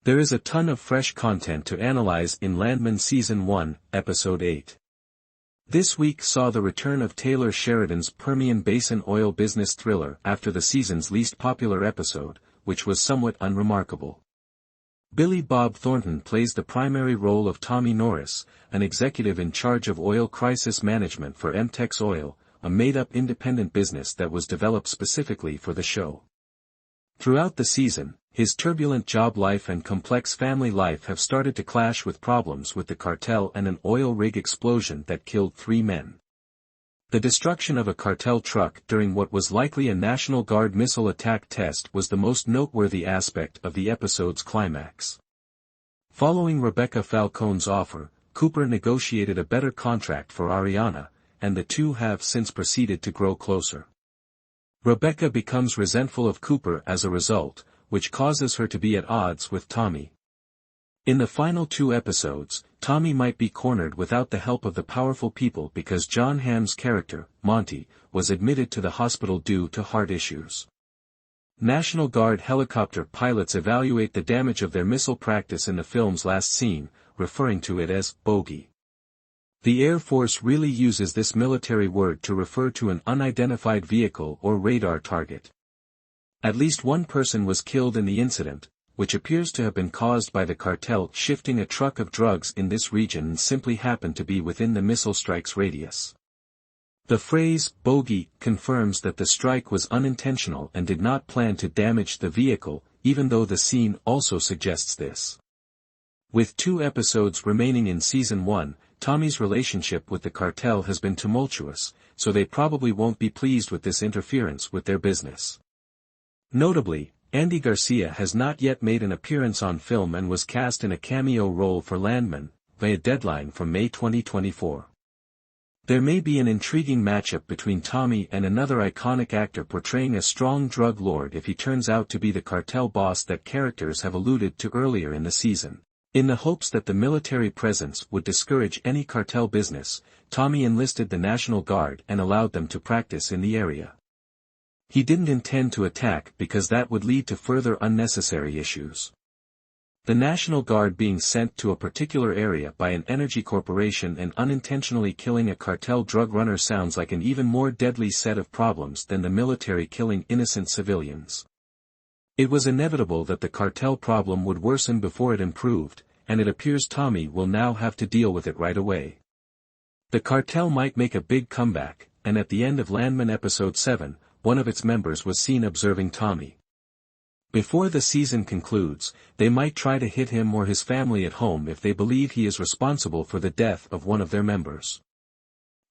There is a ton of fresh content to analyze in Landman Season 1, Episode 8. This week saw the return of Taylor Sheridan's Permian Basin oil business thriller after the season's least popular episode, which was somewhat unremarkable. Billy Bob Thornton plays the primary role of Tommy Norris, an executive in charge of oil crisis management for M-Tex Oil, a made-up independent business that was developed specifically for the show. Throughout the season, his turbulent job life and complex family life have started to clash with problems with the cartel and an oil rig explosion that killed 3 men. The destruction of a cartel truck during what was likely a National Guard missile attack test was the most noteworthy aspect of the episode's climax. Following Rebecca Falcone's offer, Cooper negotiated a better contract for Ariana, and the two have since proceeded to grow closer. Rebecca becomes resentful of Cooper as a result, which causes her to be at odds with Tommy. In the final 2 episodes, Tommy might be cornered without the help of the powerful people because Jon Hamm's character, Monty, was admitted to the hospital due to heart issues. National Guard helicopter pilots evaluate the damage of their missile practice in the film's last scene, referring to it as bogey. The Air Force really uses this military word to refer to an unidentified vehicle or radar target. At least 1 person was killed in the incident, which appears to have been caused by the cartel shifting a truck of drugs in this region and simply happened to be within the missile strike's radius. The phrase, bogey, confirms that the strike was unintentional and did not plan to damage the vehicle, even though the scene also suggests this. With 2 episodes remaining in Season 1, Tommy's relationship with the cartel has been tumultuous, so they probably won't be pleased with this interference with their business. Notably, Andy Garcia has not yet made an appearance on film and was cast in a cameo role for Landman, via deadline from May 2024. There may be an intriguing matchup between Tommy and another iconic actor portraying a strong drug lord if he turns out to be the cartel boss that characters have alluded to earlier in the season. In the hopes that the military presence would discourage any cartel business, Tommy enlisted the National Guard and allowed them to practice in the area. He didn't intend to attack because that would lead to further unnecessary issues. The National Guard being sent to a particular area by an energy corporation and unintentionally killing a cartel drug runner sounds like an even more deadly set of problems than the military killing innocent civilians. It was inevitable that the cartel problem would worsen before it improved, and it appears Tommy will now have to deal with it right away. The cartel might make a big comeback, and at the end of Landman Episode 7, one of its members was seen observing Tommy. Before the season concludes, they might try to hit him or his family at home if they believe he is responsible for the death of one of their members.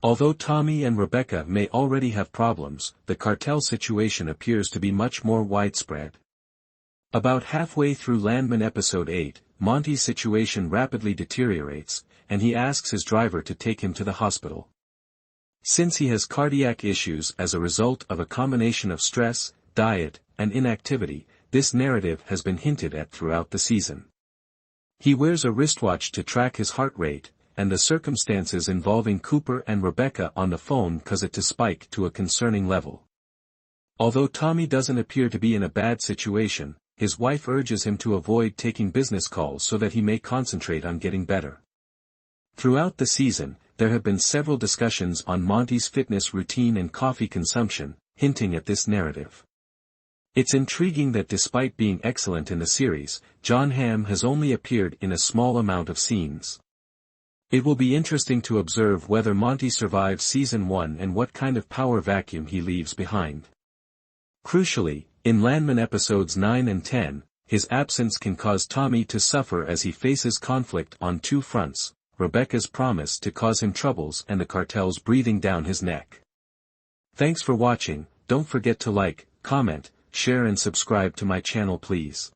Although Tommy and Rebecca may already have problems, the cartel situation appears to be much more widespread. About halfway through Landman Episode 8, Monty's situation rapidly deteriorates, and he asks his driver to take him to the hospital. Since he has cardiac issues as a result of a combination of stress, diet, and inactivity, this narrative has been hinted at throughout the season. He wears a wristwatch to track his heart rate, and the circumstances involving Cooper and Rebecca on the phone cause it to spike to a concerning level. Although Tommy doesn't appear to be in a bad situation, his wife urges him to avoid taking business calls so that he may concentrate on getting better. Throughout the season, there have been several discussions on Monty's fitness routine and coffee consumption, hinting at this narrative. It's intriguing that despite being excellent in the series, Jon Hamm has only appeared in a small amount of scenes. It will be interesting to observe whether Monty survives Season 1 and what kind of power vacuum he leaves behind. Crucially, in Landman Episodes 9 and 10, his absence can cause Tommy to suffer as he faces conflict on 2 fronts, Rebecca's promise to cause him troubles and the cartel's breathing down his neck. Thanks for watching. Don't forget to like, comment, share and subscribe to my channel please.